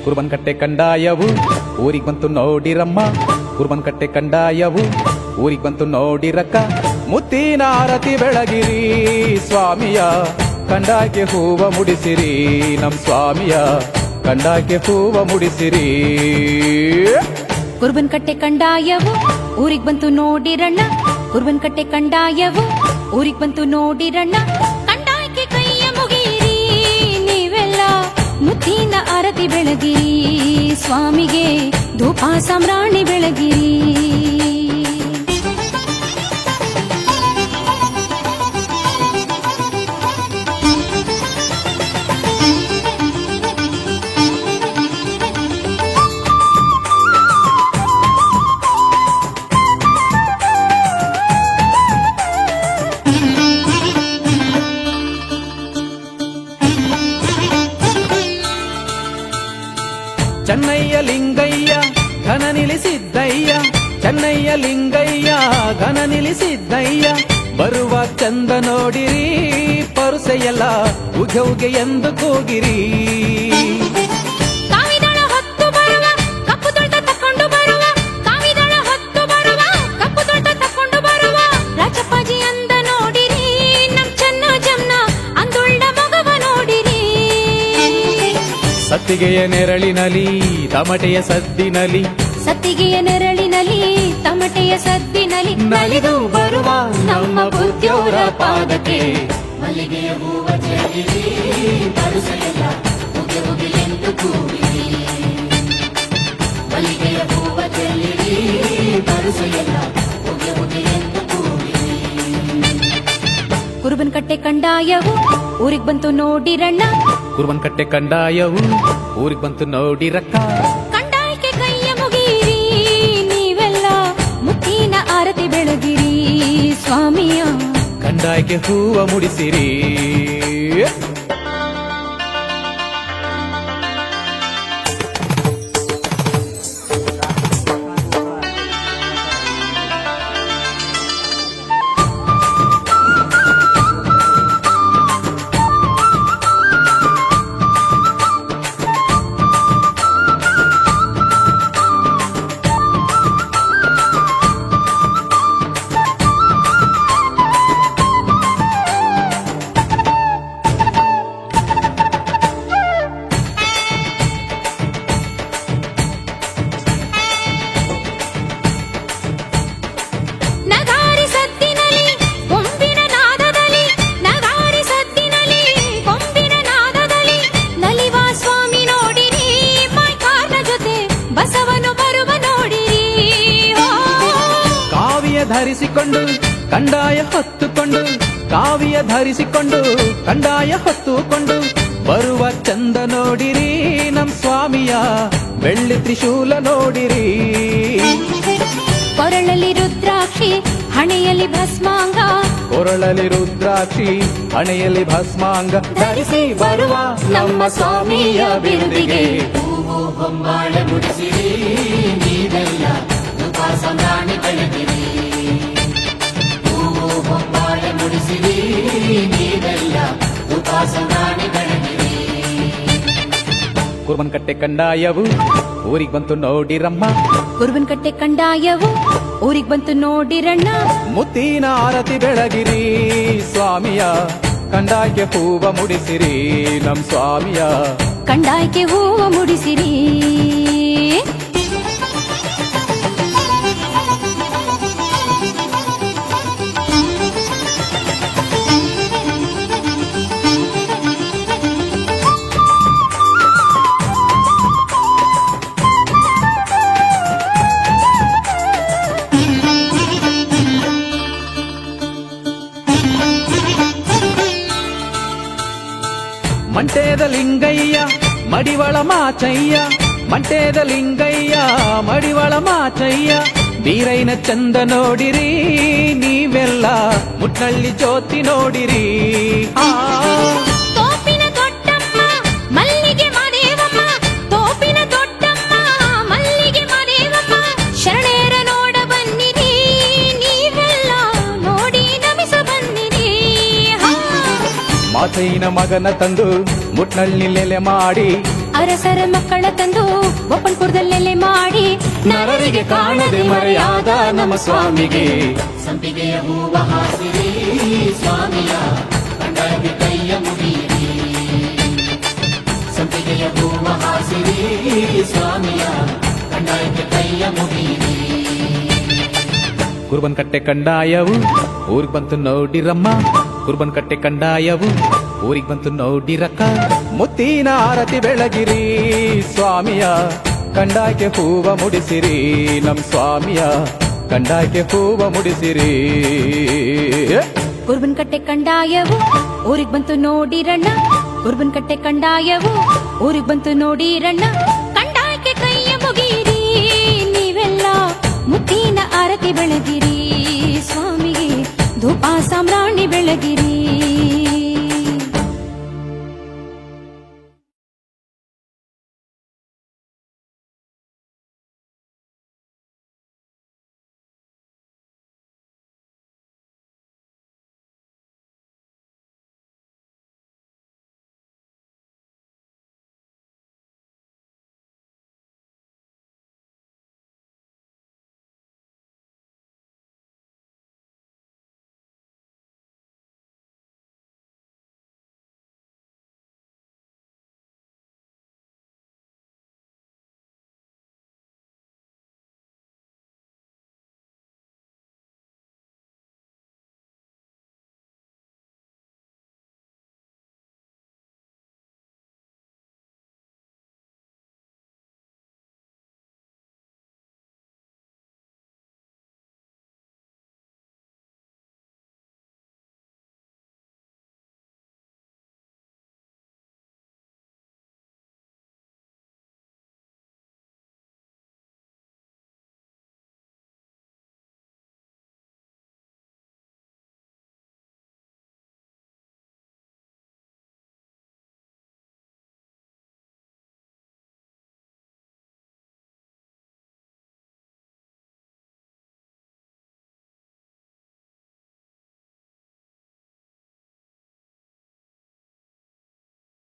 ಕುರುಬನಕಟ್ಟೆ ಕಂದಾಯವು ಊರಿಗೆ ಬಂತು ನೋಡಿರಮ್ಮ, ಕುರುಬನಕಟ್ಟೆ ಕಂದಾಯವು ಊರಿಗೆ ಬಂತು ನೋಡಿರಕ್ಕ. ಮುತ್ತಿನ ಆರತಿ ಬೆಳಗಿರಿ ಸ್ವಾಮಿಯ ಕಂಡಾಕೆ ಹೂವ ಮುಡಿಸಿರಿ, ನಮ್ ಸ್ವಾಮಿಯ ಕಂಡಾಕೆ ಹೂವ ಮುಡಿಸಿರಿ. ಕುರುಬನಕಟ್ಟೆ ಕಂದಾಯವು ಊರಿಗೆ ಬಂತು ನೋಡಿರಣ್ಣ, ಕುರುಬನಕಟ್ಟೆ ಕಂದಾಯವು ಊರಿಗೆ ಬಂತು ನೋಡಿರಣ್ಣ. ಕಂದಾಯಕ್ಕೆ ಕೈಯ ಮುಗಿಯಿರಿ ನೀವೆಲ್ಲ, ಮುತ್ತಿನ ಆರತಿ ಬೆಳಗಿರಿ ಸ್ವಾಮಿಗೆ ಧೂಪ ಸಾಮ್ರಾಣಿ ಬೆಳಗಿರಿ. ಚೆನ್ನಯ್ಯ ಲಿಂಗಯ್ಯ ಘನ ನಿಲ್ಲಿಸಿದ್ದಯ್ಯ, ಚೆನ್ನಯ್ಯ ಲಿಂಗಯ್ಯ ಘನ ನಿಲ್ಲಿಸಿದ್ದಯ್ಯ. ಬರುವ ಚಂದ ನೋಡಿರಿ ಪರುಸೆಯಲ್ಲ ಉಗೆ ಉಗೆ ಎಂದು ಕೂಗಿರಿ. ಕಾವಿದಳ ಹೊತ್ತು ಬರುವ ಕಪ್ಪು ದೊಡ್ಡ ತಕೊಂಡು ಬರುವ, ಕಾವಿದಳ ಹೊತ್ತು ಬರುವ ಕಪ್ಪು ದೊಡ್ಡ ತಕೊಂಡು ಬರುವ. ರಾಜಪ್ಪಾಜಿ ಅಂದ ನೋಡಿರಿ ನಮ್ ಚೆನ್ನ ಜಮ್ನ ಅಂದುಳ್ಳ ಮಗವ ನೋಡಿರಿ. ಸತ್ತಿಗೆಯ ನೆರಳಿನಲಿ ತಮಟೆಯ ಸದ್ದಿನಲಿ, ಸತ್ತಿಗೆಯ ನೆರಳಿನಲ್ಲಿ ತಮಟೆಯ ಸದ್ದಿನಲ್ಲಿ ನಲಿದು ಬರುವ ನಮ್ಮ ಬುದ್ಧಿಯವರ ಪಾದಕ್ಕೆ ಮಲ್ಲಿಗೆಯ ಹೂವ ಚೆಲ್ಲಿರಿ ಪರುಸೆಯಲ್ಲ ಉಗೆ ಉಗೆ ಎಂದು ಕೂಗಿರಿ. ಮಲ್ಲಿಗೆಯ ಹೂವ ಚೆಲ್ಲಿರಿ ಪರುಸೆಯಲ್ಲ ಉಗೆ ಉಗೆ ಎಂದು ಕೂಗಿರಿ. ಕುರುಬನಕಟ್ಟೆ ಕಂದಾಯವು ಊರಿಗೆ ಬಂತು ನೋಡಿರಣ್ಣ, ಕುರುಬನಕಟ್ಟೆ ಕಂದಾಯವು ಊರಿಗೆ ಬಂತು ನೋಡಿರಕ್ಕ. ಕಂದಾಯಕ್ಕೆ ಕೈಯ ಮುಗಿಯಿರಿ ನೀವೆಲ್ಲ, ಮುತ್ತಿನ ಆರತಿ ಬೆಳಗಿರಿ ಸ್ವಾಮಿಯ ಕಂದಾಯಕ್ಕೆ ಹೂವ ಮುಡಿಸಿರಿ. ನಗಾರಿ ಸದ್ದಿನಲಿ ಕೊಂಬಿನ ನಾದದಲ್ಲಿ, ನಗಾರಿ ಸದ್ದಿನಲಿ ಕೊಂಬಿನ ನಾದದಲ್ಲಿ. ನಲಿವ ಸ್ವಾಮಿ ನೋಡಿರಿ ಮಾಯ್ಕಾರನ ಜೊತೆ ಬಸವನು ಬರುವ ನೋಡಿರಿ. ಕಾವಿಯ ಧರಿಸಿಕೊಂಡು ಕಂದಾಯ ಹೊತ್ತುಕೊಂಡು, ಕಾವಿಯ ಧರಿಸಿಕೊಂಡು ಕಂದಾಯ ಹೊತ್ತುಕೊಂಡು ಬರುವ ಚಂದ ನೋಡಿರಿ ನಮ್ ಸ್ವಾಮಿಯ ಬೆಳ್ಳಿ ತ್ರಿಶೂಲ ನೋಡಿರಿ. ಕೊರಳಲ್ಲಿ ರುದ್ರಾಕ್ಷಿ ಹಣೆಯಲ್ಲಿ ಭಸ್ಮಾಂಗ, ಕೊರಳಲ್ಲಿ ರುದ್ರಾಕ್ಷಿ ಹಣೆಯಲ್ಲಿ ಭಸ್ಮಾಂಗ ಧರಿಸಿ ಬರುವ ನಮ್ಮ ಸ್ವಾಮಿಯ ಬಿರುದಿಗೆ ಹೂವು ಹೊಂಬಾಳೆ ಮುಡಿಸಿರಿ ನೀವೆಲ್ಲ ಧೂಪ ಸಾಮ್ರಾಣಿ ಬೆಳಗಿರಿ. ಹೂವು ಹೊಂಬಾಳೆ ಮುಡಿಸಿರಿ ನೀವೆಲ್ಲ ಧೂಪ ಸಾಮ್ರಾಣಿ ಬೆಳಗಿರಿ. ಕುರುಬನಕಟ್ಟೆ ಕಂದಾಯವು ಊರಿಗೆ ಬಂತು ನೋಡಿರಮ್ಮ, ಕುರುಬನಕಟ್ಟೆ ಕಂದಾಯವು ಊರಿಗೆ ಬಂತು ನೋಡಿರಣ್ಣ. ಮುತ್ತಿನ ಆರತಿ ಬೆಳಗಿರಿ ಸ್ವಾಮಿಯ ಕಂದಾಯಕ್ಕೆ ಹೂವ ಮುಡಿಸಿರಿ, ನಮ್ ಸ್ವಾಮಿಯ ಕಂದಾಯಕ್ಕೆ ಹೂವ ಮುಡಿಸಿರಿ. ಮಂಟೇದ ಲಿಂಗಯ್ಯ ಮಡಿವಳ ಮಾಚಯ್ಯ, ಮಂಟೇದ ಲಿಂಗಯ್ಯ ಮಡಿವಳ ಮಾಚಯ್ಯ. ಬೀರೈನ ಚಂದ ನೋಡಿರಿ ನೀವೆಲ್ಲ, ಮುಟ್ನಳ್ಳಿ ಜ್ಯೋತಿ ನೋಡಿರಿ. ತೋಪಿನ ದೊಡ್ಡಮ್ಮ ಮಲ್ಲಿಗೆ ಮಾದೇವಮ್ಮ, ತೋಪಿನ ದೊಡ್ಡಮ್ಮ ಮಲ್ಲಿಗೆ ಮಾದೇವಮ್ಮ. ಶರಣೇರ ನೋಡ ಬನ್ನಿರಿ ನೀವೆಲ್ಲ, ನೋಡಿ ನಮಿಸ ಬನ್ನಿರಿ. ಮಾಚಯ್ಯನ ಮಗನ ತಂದು ಮುಟ್ನಳ್ಳಿ ನೆಲೆ ಮಾಡಿ ಅರಸರ ಮಕ್ಕಳ ತಂದು ಬೊಪ್ಪನ್ಪುರದಲ್ಲೆಲೆ ಮಾಡಿ ನರರಿಗೆ ಕಾಣದೆ ಮರೆಯಾದ ನಮ್ಮ ಸ್ವಾಮಿಗೆ ಸಂಪಿಗೆಯ ಹೂವ ಹಾಸಿರಿ ಸ್ವಾಮಿಯ ಕಂಡಾಗೆ ಕೈಯ ಮುಗಿಯಿರಿ ಸಂಪಿಗೆಯ ಹೂವ ಹಾಸಿರಿ ಸ್ವಾಮಿಯ ಕಂಡಾಗೆ ಕೈಯ ಮುಗಿಯಿರಿ ಕುರ್ಬನ್ ಕಟ್ಟೆ ಕಂಡಾಯವು ಊರಿಗೆ ಬಂತು ನೋಡಿರಮ್ಮ ಕುರ್ಬನ್ ಕಟ್ಟೆ ಕಂಡಾಯವು ಊರಿಗೆ ಬಂತು ನೋಡಿರಕ್ಕ ಮುತ್ತಿನ ಆರತಿ ಬೆಳಗಿರಿ ಸ್ವಾಮಿಯ ಕಂಡಾಕೆ ಹೂವ ಮುಡಿಸಿರಿ ನಮ್ ಸ್ವಾಮಿಯ ಕಂಡಾಕೆ ಹೂವ ಮುಡಿಸಿರಿ ಕುರ್ಬನ್ ಕಟ್ಟೆ ಕಂಡಾಯವು ಊರಿಗ್ ಬಂತು ನೋಡಿರಣ್ಣ ಕುರ್ಬನ್ ಕಟ್ಟೆ ಕಂಡಾಯವು ಊರಿಗ್ ಬಂತು ನೋಡಿರಣ್ಣ ಕಂಡಾಯಕ್ಕೆ ಕೈಯ ಮುಗಿಯಿರಿ ನೀವೆಲ್ಲ ಮುತ್ತಿನ ಆರತಿ ಬೆಳಗಿರಿ ಸ್ವಾಮಿಗೆ ಧೂಪ ಸಾಮ್ರಾಣಿ ಬೆಳಗಿರಿ